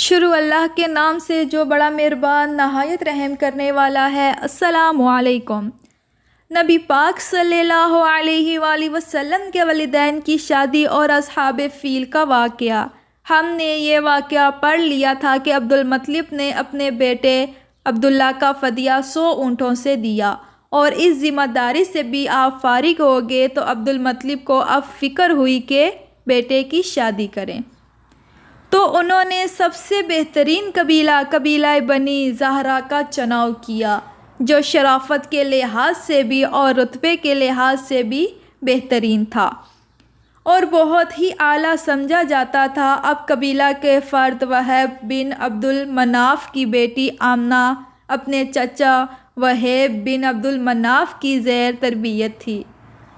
شروع اللہ کے نام سے جو بڑا مہربان نہایت رحم کرنے والا ہے۔ السلام علیکم۔ نبی پاک صلی اللہ علیہ وآلہ وسلم کے والدین کی شادی اور اصحاب فیل کا واقعہ۔ ہم نے یہ واقعہ پڑھ لیا تھا کہ عبدالمطلب نے اپنے بیٹے عبداللہ کا فدیہ 100 اونٹوں سے دیا، اور اس ذمہ داری سے بھی آپ فارغ ہو گئے تو عبدالمطلب کو اب فکر ہوئی کہ بیٹے کی شادی کریں۔ تو انہوں نے سب سے بہترین قبیلہ بنی زہرہ کا چناؤ کیا، جو شرافت کے لحاظ سے بھی اور رتبے کے لحاظ سے بھی بہترین تھا اور بہت ہی اعلیٰ سمجھا جاتا تھا۔ اب قبیلہ کے فرد وہب بن عبد المناف کی بیٹی آمنہ اپنے چچا وہب بن عبد المناف کی زیر تربیت تھی۔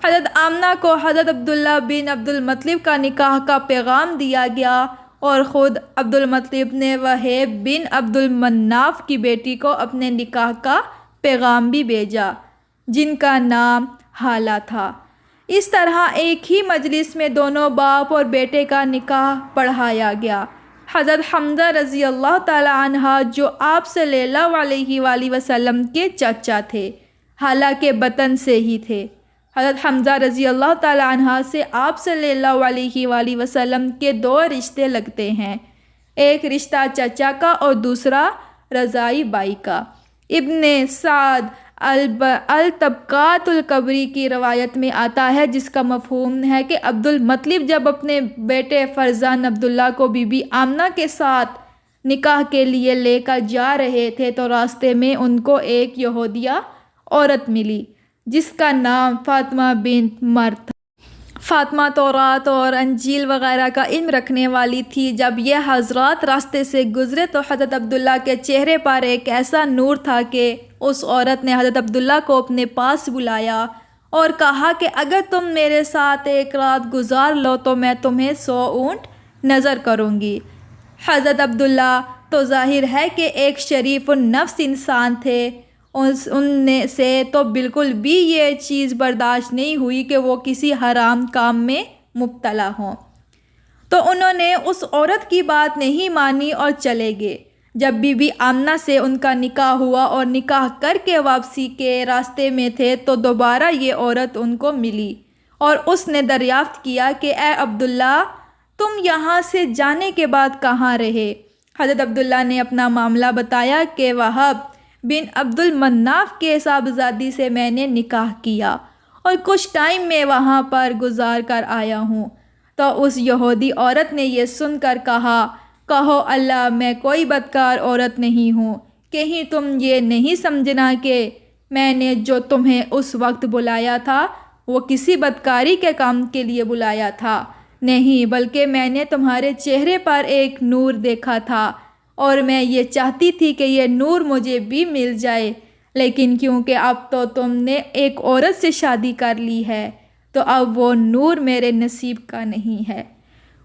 حضرت آمنہ کو حضرت عبداللہ بن عبدالمطلب کا نکاح کا پیغام دیا گیا، اور خود عبدالمطلب نے وہب بن عبد المناف کی بیٹی کو اپنے نکاح کا پیغام بھی بھیجا، جن کا نام ہالہ تھا۔ اس طرح ایک ہی مجلس میں دونوں باپ اور بیٹے کا نکاح پڑھایا گیا۔ حضرت حمزہ رضی اللہ تعالی عنہ جو آپ صلی اللہ علیہ وآلہ وسلم کے چچا تھے، ہالہ کے بطن سے ہی تھے۔ حضرت حمزہ رضی اللہ تعالی عنہ سے آپ صلی اللہ علیہ وآلہ وسلم کے 2 رشتے لگتے ہیں، ایک رشتہ چچا کا اور دوسرا رضاعی بائی کا۔ ابن سعد الطبقات الکبری کی روایت میں آتا ہے، جس کا مفہوم ہے کہ عبدالمطلب جب اپنے بیٹے فرزند عبداللہ کو بی بی آمنہ کے ساتھ نکاح کے لیے لے کر جا رہے تھے تو راستے میں ان کو ایک یہودیہ عورت ملی جس کا نام فاطمہ بنت مر تھا۔ فاطمہ تورات اور انجیل وغیرہ کا علم رکھنے والی تھی۔ جب یہ حضرات راستے سے گزرے تو حضرت عبداللہ کے چہرے پر ایک ایسا نور تھا کہ اس عورت نے حضرت عبداللہ کو اپنے پاس بلایا اور کہا کہ اگر تم میرے ساتھ ایک رات گزار لو تو میں تمہیں 100 اونٹ نذر کروں گی۔ حضرت عبداللہ تو ظاہر ہے کہ ایک شریف النفس انسان تھے، ان سے تو بالکل بھی یہ چیز برداشت نہیں ہوئی کہ وہ کسی حرام کام میں مبتلا ہوں، تو انہوں نے اس عورت کی بات نہیں مانی اور چلے گئے۔ جب بی بی آمنہ سے ان کا نکاح ہوا اور نکاح کر کے واپسی کے راستے میں تھے تو دوبارہ یہ عورت ان کو ملی اور اس نے دریافت کیا کہ اے عبداللہ، تم یہاں سے جانے کے بعد کہاں رہے؟ حضرت عبداللہ نے اپنا معاملہ بتایا کہ وہب بن عبد المناف کے صاحبزادی سے میں نے نکاح کیا اور کچھ ٹائم میں وہاں پر گزار کر آیا ہوں۔ تو اس یہودی عورت نے یہ سن کر کہا، کہو اللہ میں کوئی بدکار عورت نہیں ہوں، کہیں تم یہ نہیں سمجھنا کہ میں نے جو تمہیں اس وقت بلایا تھا وہ کسی بدکاری کے کام کے لیے بلایا تھا؟ نہیں، بلکہ میں نے تمہارے چہرے پر ایک نور دیکھا تھا اور میں یہ چاہتی تھی کہ یہ نور مجھے بھی مل جائے، لیکن کیونکہ اب تو تم نے ایک عورت سے شادی کر لی ہے تو اب وہ نور میرے نصیب کا نہیں ہے،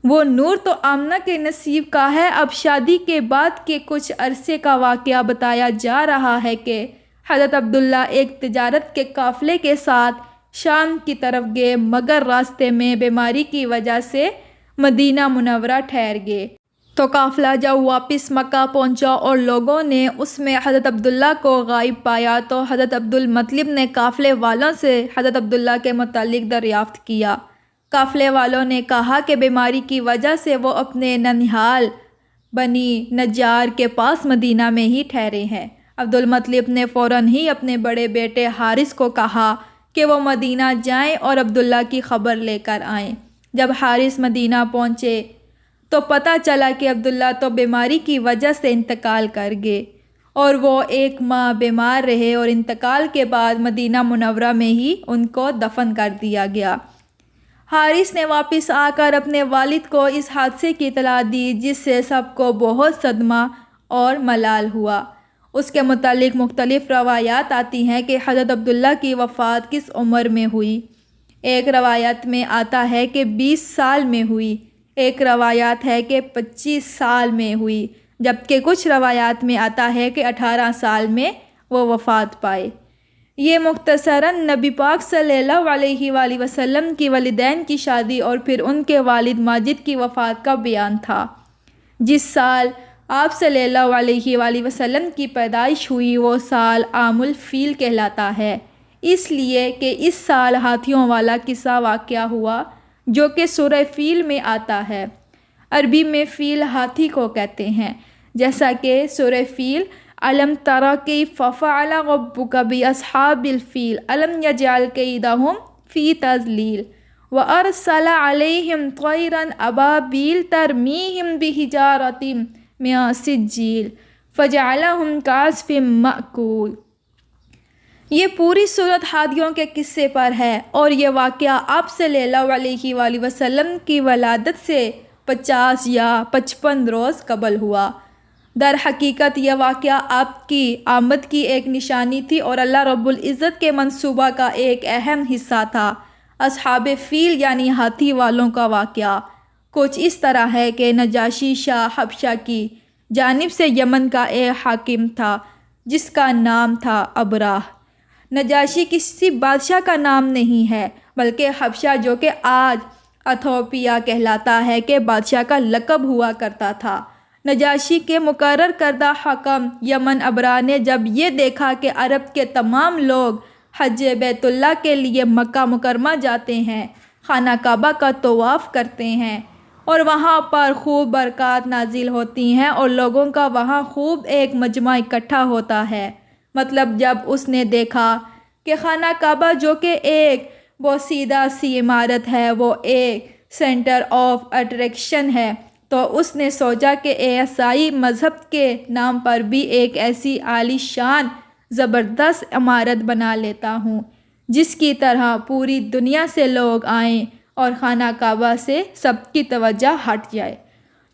وہ نور تو آمنہ کے نصیب کا ہے۔ اب شادی کے بعد کے کچھ عرصے کا واقعہ بتایا جا رہا ہے کہ حضرت عبداللہ ایک تجارت کے قافلے کے ساتھ شام کی طرف گئے، مگر راستے میں بیماری کی وجہ سے مدینہ منورہ ٹھہر گئے۔ تو قافلہ جب واپس مکہ پہنچا اور لوگوں نے اس میں حضرت عبداللہ کو غائب پایا تو حضرت عبدالمطلب نے قافلے والوں سے حضرت عبداللہ کے متعلق دریافت کیا۔ قافلے والوں نے کہا کہ بیماری کی وجہ سے وہ اپنے ننہال بنی نجار کے پاس مدینہ میں ہی ٹھہرے ہیں۔ عبدالمطلب نے فوراً ہی اپنے بڑے بیٹے حارث کو کہا کہ وہ مدینہ جائیں اور عبداللہ کی خبر لے کر آئیں۔ جب حارث مدینہ پہنچے تو پتہ چلا کہ عبداللہ تو بیماری کی وجہ سے انتقال کر گئے اور وہ 1 ماہ بیمار رہے اور انتقال کے بعد مدینہ منورہ میں ہی ان کو دفن کر دیا گیا۔ حارث نے واپس آ کر اپنے والد کو اس حادثے کی اطلاع دی، جس سے سب کو بہت صدمہ اور ملال ہوا۔ اس کے متعلق مختلف روایات آتی ہیں کہ حضرت عبداللہ کی وفات کس عمر میں ہوئی۔ ایک روایت میں آتا ہے کہ 20 سال میں ہوئی، ایک روایت ہے کہ 25 سال میں ہوئی، جبکہ کچھ روایات میں آتا ہے کہ 18 سال میں وہ وفات پائے۔ یہ مختصراً نبی پاک صلی اللہ علیہ وآلہ وسلم کی والدین کی شادی اور پھر ان کے والد ماجد کی وفات کا بیان تھا۔ جس سال آپ صلی اللہ علیہ وآلہ وسلم کی پیدائش ہوئی وہ سال عام الفیل کہلاتا ہے، اس لیے کہ اس سال ہاتھیوں والا قصہ واقعہ ہوا جو کہ سورہ فیل میں آتا ہے۔ عربی میں فیل ہاتھی کو کہتے ہیں، جیسا کہ سورہ فیل الم تر کیف فعل ربک باصحاب الفیل الم یجعل کیدہم فی تضلیل وارسل علیہم طیرا ابابیل ترمیہم بحجارۃ من سجیل فجعلہم کعصف مأکول۔ یہ پوری صورت ہاتھیوں کے قصے پر ہے اور یہ واقعہ آپ صلی اللہ علیہ وآلہ وسلم کی ولادت سے 50 یا 55 روز قبل ہوا۔ در حقیقت یہ واقعہ آپ کی آمد کی ایک نشانی تھی اور اللہ رب العزت کے منصوبہ کا ایک اہم حصہ تھا۔ اصحاب فیل یعنی ہاتھی والوں کا واقعہ کچھ اس طرح ہے کہ نجاشی شاہ حبشہ کی جانب سے یمن کا ایک حاکم تھا جس کا نام تھا ابراہ۔ نجاشی کسی بادشاہ کا نام نہیں ہے بلکہ حبشہ جو کہ آج ایتھوپیا کہلاتا ہے کہ بادشاہ کا لقب ہوا کرتا تھا۔ نجاشی کے مقرر کردہ حاکم یمن ابراہ نے جب یہ دیکھا کہ عرب کے تمام لوگ حج بیت اللہ کے لیے مکہ مکرمہ جاتے ہیں، خانہ کعبہ کا طواف کرتے ہیں اور وہاں پر خوب برکات نازل ہوتی ہیں اور لوگوں کا وہاں خوب ایک مجمع اکٹھا ہوتا ہے، مطلب جب اس نے دیکھا کہ خانہ کعبہ جو کہ ایک بوسیدہ سی عمارت ہے وہ ایک سینٹر آف اٹریکشن ہے، تو اس نے سوچا کہ عیسائی مذہب کے نام پر بھی ایک ایسی عالی شان زبردست عمارت بنا لیتا ہوں جس کی طرح پوری دنیا سے لوگ آئیں اور خانہ کعبہ سے سب کی توجہ ہٹ جائے۔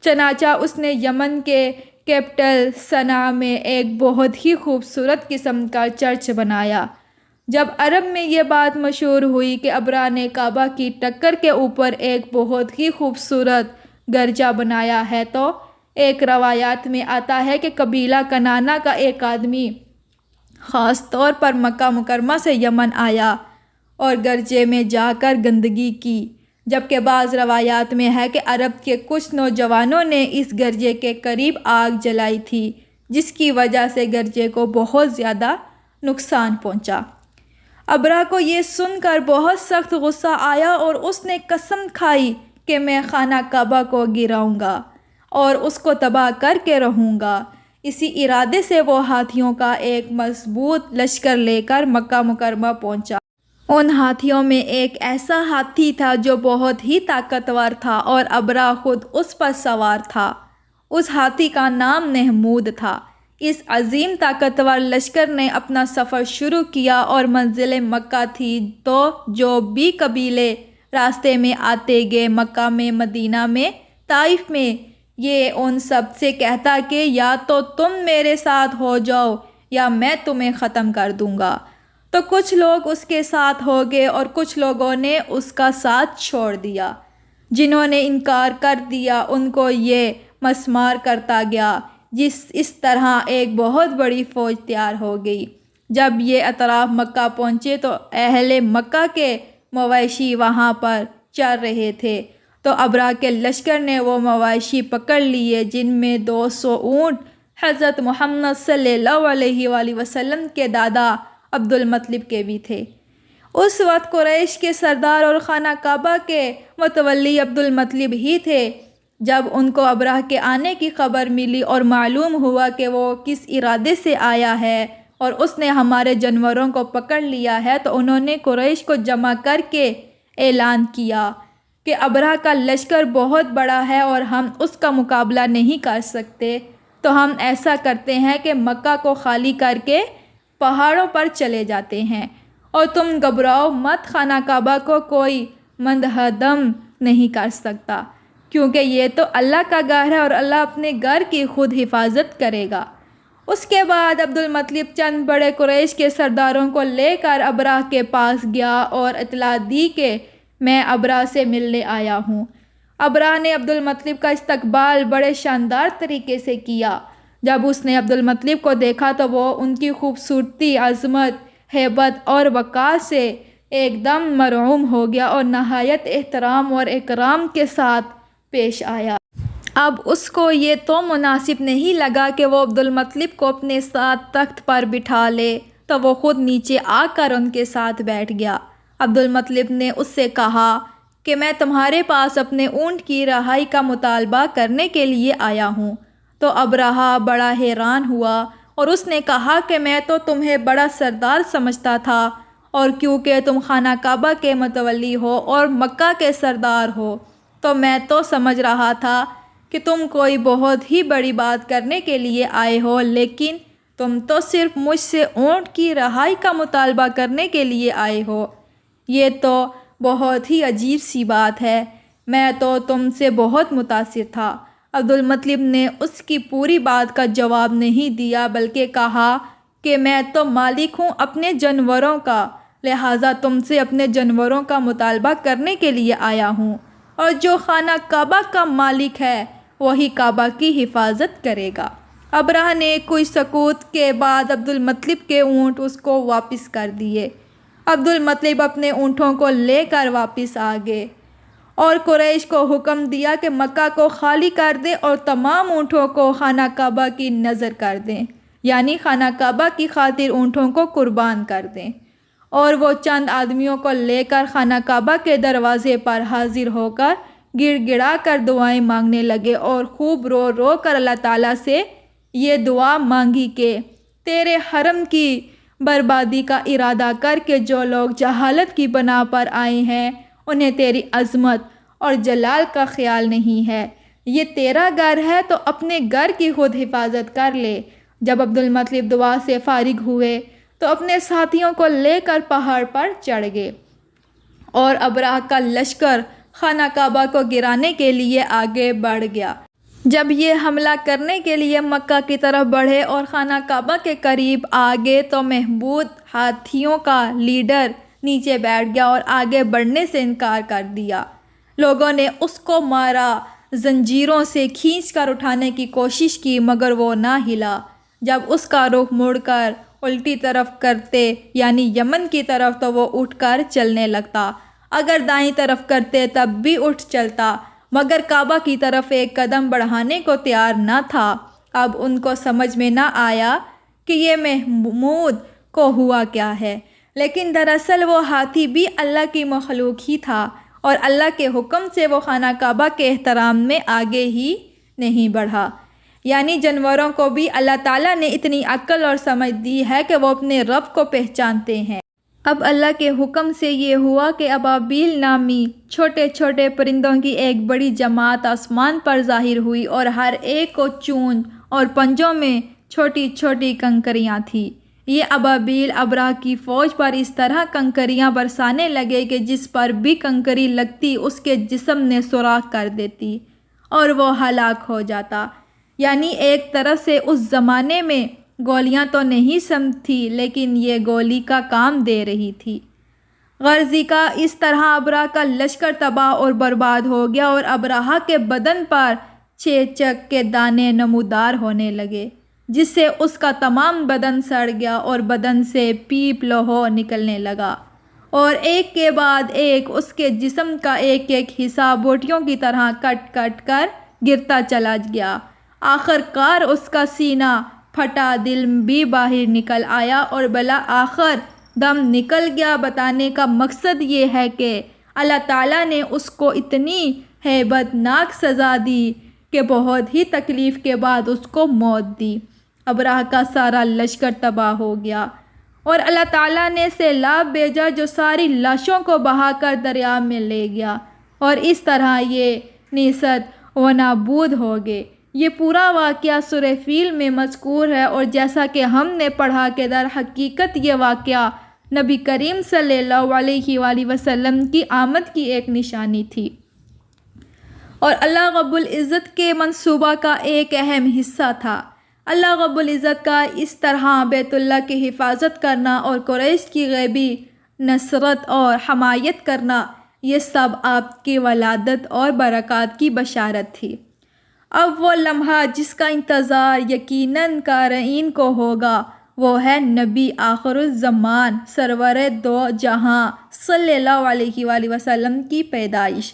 چنانچہ اس نے یمن کے کیپٹل صنعا میں ایک بہت ہی خوبصورت قسم کا چرچ بنایا۔ جب عرب میں یہ بات مشہور ہوئی کہ ابراہ نے کعبہ کی ٹکر کے اوپر ایک بہت ہی خوبصورت گرجا بنایا ہے تو ایک روایات میں آتا ہے کہ قبیلہ کنانا کا ایک آدمی خاص طور پر مکہ مکرمہ سے یمن آیا اور گرجے میں جا کر گندگی کی، جبکہ بعض روایات میں ہے کہ عرب کے کچھ نوجوانوں نے اس گرجے کے قریب آگ جلائی تھی جس کی وجہ سے گرجے کو بہت زیادہ نقصان پہنچا۔ ابراہ کو یہ سن کر بہت سخت غصہ آیا اور اس نے قسم کھائی کہ میں خانہ کعبہ کو گراؤں گا اور اس کو تباہ کر کے رہوں گا۔ اسی ارادے سے وہ ہاتھیوں کا ایک مضبوط لشکر لے کر مکہ مکرمہ پہنچا۔ ان ہاتھیوں میں ایک ایسا ہاتھی تھا جو بہت ہی طاقتور تھا اور ابراہ خود اس پر سوار تھا۔ اس ہاتھی کا نام محمود تھا۔ اس عظیم طاقتور لشکر نے اپنا سفر شروع کیا اور منزل مکہ تھی تو جو بھی قبیلے راستے میں آتے گئے مکہ میں، مدینہ میں، طائف میں، یہ ان سب سے کہتا کہ یا تو تم میرے ساتھ ہو جاؤ یا میں تمہیں ختم کر دوں گا۔ تو کچھ لوگ اس کے ساتھ ہو گئے اور کچھ لوگوں نے اس کا ساتھ چھوڑ دیا۔ جنہوں نے انکار کر دیا ان کو یہ مسمار کرتا گیا۔ اس طرح ایک بہت بڑی فوج تیار ہو گئی۔ جب یہ اطراف مکہ پہنچے تو اہل مکہ کے مویشی وہاں پر چر رہے تھے، تو ابراہ کے لشکر نے وہ مویشی پکڑ لیے جن میں 200 اونٹ حضرت محمد صلی اللہ علیہ وآلہ وسلم کے دادا عبد المطلب کے بھی تھے۔ اس وقت قریش کے سردار اور خانہ کعبہ کے متولی عبد المطلب ہی تھے۔ جب ان کو ابراہ کے آنے کی خبر ملی اور معلوم ہوا کہ وہ کس ارادے سے آیا ہے اور اس نے ہمارے جانوروں کو پکڑ لیا ہے، تو انہوں نے قریش کو جمع کر کے اعلان کیا کہ ابراہ کا لشکر بہت بڑا ہے اور ہم اس کا مقابلہ نہیں کر سکتے، تو ہم ایسا کرتے ہیں کہ مکہ کو خالی کر کے پہاڑوں پر چلے جاتے ہیں اور تم گھبراؤ مت، خانہ کعبہ کو کوئی منہدم نہیں کر سکتا کیونکہ یہ تو اللہ کا گھر ہے اور اللہ اپنے گھر کی خود حفاظت کرے گا۔ اس کے بعد عبد المطلب چند بڑے قریش کے سرداروں کو لے کر ابراہ کے پاس گیا اور اطلاع دی کہ میں ابراہ سے ملنے آیا ہوں۔ ابراہ نے عبد المطلب کا استقبال بڑے شاندار طریقے سے کیا۔ جب اس نے عبد المطلب کو دیکھا تو وہ ان کی خوبصورتی، عظمت، ہیبت اور وقار سے ایک دم مرعوب ہو گیا اور نہایت احترام اور اکرام کے ساتھ پیش آیا۔ اب اس کو یہ تو مناسب نہیں لگا کہ وہ عبدالمطلب کو اپنے ساتھ تخت پر بٹھا لے، تو وہ خود نیچے آ کر ان کے ساتھ بیٹھ گیا۔ عبدالمطلب نے اس سے کہا کہ میں تمہارے پاس اپنے اونٹ کی رہائی کا مطالبہ کرنے کے لیے آیا ہوں۔ تو ابرہہ بڑا حیران ہوا اور اس نے کہا کہ میں تو تمہیں بڑا سردار سمجھتا تھا، اور کیونکہ تم خانہ کعبہ کے متولی ہو اور مکہ کے سردار ہو، تو میں تو سمجھ رہا تھا کہ تم کوئی بہت ہی بڑی بات کرنے کے لیے آئے ہو، لیکن تم تو صرف مجھ سے اونٹ کی رہائی کا مطالبہ کرنے کے لیے آئے ہو۔ یہ تو بہت ہی عجیب سی بات ہے، میں تو تم سے بہت متاثر تھا۔ عبدالمطلب نے اس کی پوری بات کا جواب نہیں دیا، بلکہ کہا کہ میں تو مالک ہوں اپنے جانوروں کا، لہٰذا تم سے اپنے جانوروں کا مطالبہ کرنے کے لیے آیا ہوں، اور جو خانہ کعبہ کا مالک ہے وہی کعبہ کی حفاظت کرے گا۔ ابرہہ نے کچھ سکوت کے بعد عبدالمطلب کے اونٹ اس کو واپس کر دیے۔ عبدالمطلب اپنے اونٹوں کو لے کر واپس آ گئے اور قریش کو حکم دیا کہ مکہ کو خالی کر دیں اور تمام اونٹوں کو خانہ کعبہ کی نذر کر دیں، یعنی خانہ کعبہ کی خاطر اونٹوں کو قربان کر دیں۔ اور وہ چند آدمیوں کو لے کر خانہ کعبہ کے دروازے پر حاضر ہو کر گڑ گڑا کر دعائیں مانگنے لگے، اور خوب رو رو کر اللہ تعالیٰ سے یہ دعا مانگی کہ تیرے حرم کی بربادی کا ارادہ کر کے جو لوگ جہالت کی بنا پر آئے ہیں، انہیں تیری عظمت اور جلال کا خیال نہیں ہے۔ یہ تیرا گھر ہے تو اپنے گھر کی خود حفاظت کر لے۔ جب عبدالمطلب دعا سے فارغ ہوئے تو اپنے ساتھیوں کو لے کر پہاڑ پر چڑھ گئے، اور ابرہہ کا لشکر خانہ کعبہ کو گرانے کے لیے آگے بڑھ گیا۔ جب یہ حملہ کرنے کے لیے مکہ کی طرف بڑھے اور خانہ کعبہ کے قریب آ گئے تو محمود ہاتھیوں کا لیڈر نیچے بیٹھ گیا اور آگے بڑھنے سے انکار کر دیا۔ لوگوں نے اس کو مارا، زنجیروں سے کھینچ کر اٹھانے کی کوشش کی، مگر وہ نہ ہلا۔ جب اس کا رخ مڑ کر الٹی طرف کرتے، یعنی یمن کی طرف، تو وہ اٹھ کر چلنے لگتا، اگر دائیں طرف کرتے تب بھی اٹھ چلتا، مگر کعبہ کی طرف ایک قدم بڑھانے کو تیار نہ تھا۔ اب ان کو سمجھ میں نہ آیا کہ یہ محمود کو ہوا کیا ہے، لیکن دراصل وہ ہاتھی بھی اللہ کی مخلوق ہی تھا، اور اللہ کے حکم سے وہ خانہ کعبہ کے احترام میں آگے ہی نہیں بڑھا۔ یعنی جانوروں کو بھی اللہ تعالیٰ نے اتنی عقل اور سمجھ دی ہے کہ وہ اپنے رب کو پہچانتے ہیں۔ اب اللہ کے حکم سے یہ ہوا کہ ابابیل نامی چھوٹے چھوٹے پرندوں کی ایک بڑی جماعت آسمان پر ظاہر ہوئی، اور ہر ایک کو چونچ اور پنجوں میں چھوٹی چھوٹی کنکریاں تھیں۔ یہ ابابیل ابرہہ کی فوج پر اس طرح کنکریاں برسانے لگے کہ جس پر بھی کنکری لگتی اس کے جسم نے سوراخ کر دیتی اور وہ ہلاک ہو جاتا۔ یعنی ایک طرف سے اس زمانے میں گولیاں تو نہیں سم تھی، لیکن یہ گولی کا کام دے رہی تھی۔ غرضی کا اس طرح ابرہہ کا لشکر تباہ اور برباد ہو گیا، اور ابرہہ کے بدن پر چیچک کے دانے نمودار ہونے لگے، جس سے اس کا تمام بدن سڑ گیا اور بدن سے پیپ لہو نکلنے لگا، اور ایک کے بعد ایک اس کے جسم کا ایک ایک حصہ بوٹیوں کی طرح کٹ کٹ کر گرتا چلا گیا۔ آخر کار اس کا سینہ پھٹا، دل بھی باہر نکل آیا اور بالآخر دم نکل گیا۔ بتانے کا مقصد یہ ہے کہ اللہ تعالیٰ نے اس کو اتنی ہیبت ناک سزا دی کہ بہت ہی تکلیف کے بعد اس کو موت دی۔ ابرہہ کا سارا لشکر تباہ ہو گیا، اور اللہ تعالیٰ نے سیلاب بھیجا جو ساری لاشوں کو بہا کر دریا میں لے گیا، اور اس طرح یہ نیست و نابود ہو گئے۔ یہ پورا واقعہ سورہ فیل میں مذکور ہے، اور جیسا کہ ہم نے پڑھا کہ در حقیقت یہ واقعہ نبی کریم صلی اللہ علیہ وآلہ وسلم کی آمد کی ایک نشانی تھی، اور اللہ رب العزت کے منصوبہ کا ایک اہم حصہ تھا۔ اللہ رب العزت کا اس طرح بیت اللہ کی حفاظت کرنا اور قریش کی غیبی نصرت اور حمایت کرنا، یہ سب آپ کی ولادت اور برکات کی بشارت تھی۔ اب وہ لمحہ جس کا انتظار یقیناً قارئین کو ہوگا، وہ ہے نبی آخر الزمان سرور دو جہاں صلی اللہ علیہ وآلہ وسلم کی پیدائش۔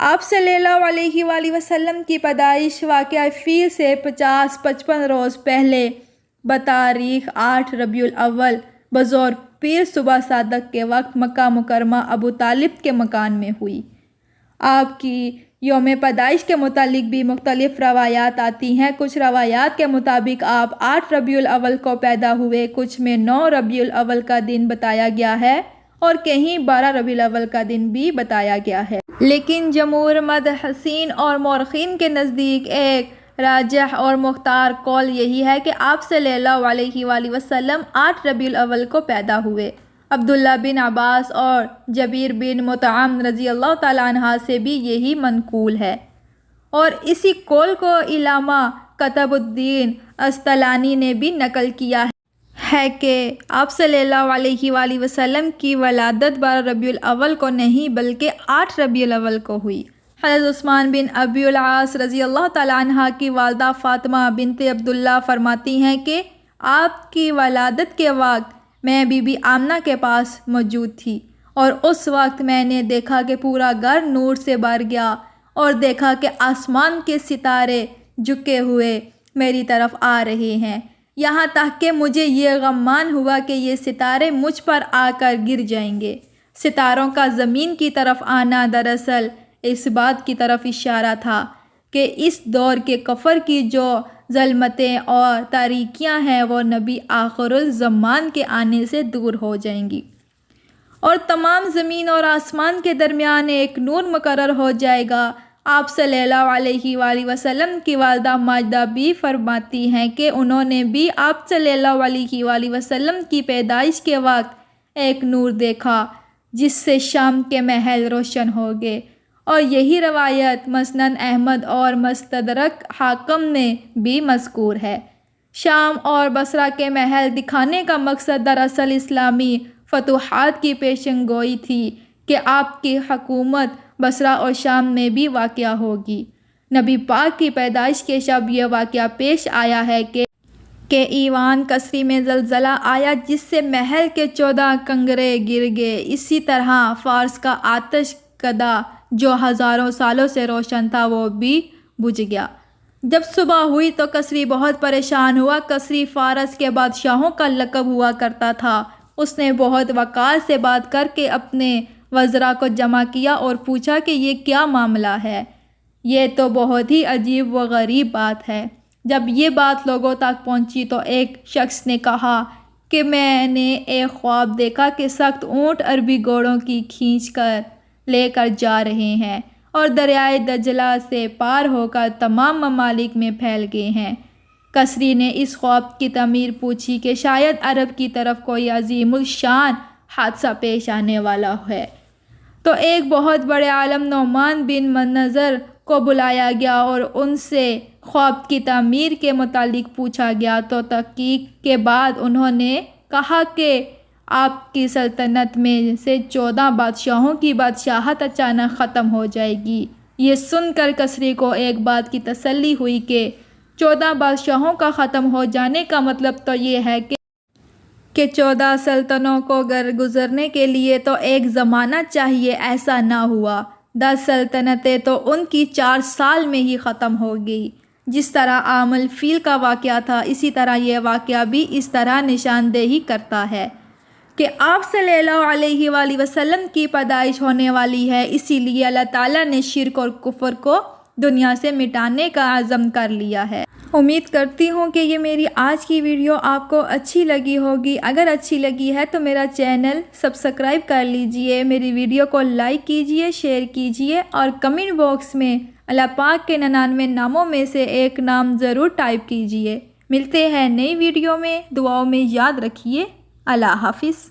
آپ صلی اللہ علیہ وآلہ وسلم کی پیدائش واقعہ فیل سے 50-55 روز پہلے بتاریخ 8 ربیع الاول بظہر پیر صبح صادق کے وقت مکہ مکرمہ ابو طالب کے مکان میں ہوئی۔ آپ کی یوم پیدائش کے متعلق بھی مختلف روایات آتی ہیں۔ کچھ روایات کے مطابق آپ 8 ربیع الاول کو پیدا ہوئے، کچھ میں 9 ربیع الاول کا دن بتایا گیا ہے اور کہیں 12 ربیع الاول کا دن بھی بتایا گیا ہے۔ لیکن جمہور محدثین اور مورخین کے نزدیک ایک راجح اور مختار قول یہی ہے کہ آپ صلی اللہ علیہ وآلہ وسلم 8 ربیع الاول کو پیدا ہوئے۔ عبداللہ بن عباس اور جبیر بن مطعم رضی اللہ تعالیٰ عنہ سے بھی یہی منقول ہے، اور اسی قول کو علامہ قطب الدین اسطلانی نے بھی نقل کیا ہے کہ آپ صلی اللہ علیہ وآلہ وسلم کی ولادت 12 ربیع الاول کو نہیں بلکہ 8 ربیع الاول کو ہوئی۔ حضرت عثمان بن ابی العاص رضی اللہ تعالیٰ عنہ کی والدہ فاطمہ بنت عبداللہ فرماتی ہیں کہ آپ کی ولادت کے وقت میں بی بی آمنہ کے پاس موجود تھی، اور اس وقت میں نے دیکھا کہ پورا گھر نور سے بھر گیا، اور دیکھا کہ آسمان کے ستارے جھکے ہوئے میری طرف آ رہے ہیں، یہاں تک کہ مجھے یہ گمان ہوا کہ یہ ستارے مجھ پر آ کر گر جائیں گے۔ ستاروں کا زمین کی طرف آنا دراصل اس بات کی طرف اشارہ تھا کہ اس دور کے کفر کی جو ظلمتیں اور تاریکیاں ہیں وہ نبی آخر الزمان کے آنے سے دور ہو جائیں گی، اور تمام زمین اور آسمان کے درمیان ایک نور مقرر ہو جائے گا۔ آپ صلی اللہ علیہ وآلہ وسلم کی والدہ ماجدہ بھی فرماتی ہیں کہ انہوں نے بھی آپ صلی اللہ علیہ وآلہ وسلم کی پیدائش کے وقت ایک نور دیکھا جس سے شام کے محل روشن ہو گئے، اور یہی روایت مسند احمد اور مستدرک حاکم میں بھی مذکور ہے۔ شام اور بصرہ کے محل دکھانے کا مقصد دراصل اسلامی فتوحات کی پیشن گوئی تھی کہ آپ کی حکومت بصرہ اور شام میں بھی واقع ہوگی۔ نبی پاک کی پیدائش کے شب یہ واقعہ پیش آیا ہے کہ ایوان کسری میں زلزلہ آیا جس سے محل کے 14 کنگرے گر گئے۔ اسی طرح فارس کا آتش کدہ جو ہزاروں سالوں سے روشن تھا وہ بھی بجھ گیا۔ جب صبح ہوئی تو کسری بہت پریشان ہوا۔ کسری فارس کے بادشاہوں کا لقب ہوا کرتا تھا۔ اس نے بہت وقار سے بات کر کے اپنے وزراء کو جمع کیا اور پوچھا کہ یہ کیا معاملہ ہے، یہ تو بہت ہی عجیب و غریب بات ہے۔ جب یہ بات لوگوں تک پہنچی تو ایک شخص نے کہا کہ میں نے ایک خواب دیکھا کہ سخت اونٹ عربی گھوڑوں کی کھینچ کر لے کر جا رہے ہیں اور دریائے دجلہ سے پار ہو کر تمام ممالک میں پھیل گئے ہیں۔ کسری نے اس خواب کی تعبیر پوچھی کہ شاید عرب کی طرف کوئی عظیم الشان حادثہ پیش آنے والا ہے، تو ایک بہت بڑے عالم نعمان بن منظر کو بلایا گیا اور ان سے خواب کی تعبیر کے متعلق پوچھا گیا، تو تحقیق کے بعد انہوں نے کہا کہ آپ کی سلطنت میں سے 14 بادشاہوں کی بادشاہت اچانک ختم ہو جائے گی۔ یہ سن کر کسری کو ایک بات کی تسلی ہوئی کہ 14 بادشاہوں کا ختم ہو جانے کا مطلب تو یہ ہے کہ 14 سلطنتوں کو گزرنے کے لیے تو ایک زمانہ چاہیے۔ ایسا نہ ہوا، 10 سلطنتیں تو ان کی 4 سال میں ہی ختم ہو گئی۔ جس طرح عام الفیل کا واقعہ تھا، اسی طرح یہ واقعہ بھی اس طرح نشاندہی کرتا ہے کہ آپ صلی اللہ علیہ وآلہ وسلم کی پیدائش ہونے والی ہے، اسی لیے اللہ تعالیٰ نے شرک اور کفر کو دنیا سے مٹانے کا عزم کر لیا ہے۔ امید کرتی ہوں کہ یہ میری آج کی ویڈیو آپ کو اچھی لگی ہوگی۔ اگر اچھی لگی ہے تو میرا چینل سبسکرائب کر لیجئے، میری ویڈیو کو لائک کیجئے، شیئر کیجئے، اور کمنٹ باکس میں اللہ پاک کے 99 ناموں میں سے ایک نام ضرور ٹائپ کیجئے۔ ملتے ہیں نئی ویڈیو میں، دعاؤں میں یاد رکھیے۔ اللہ حافظ۔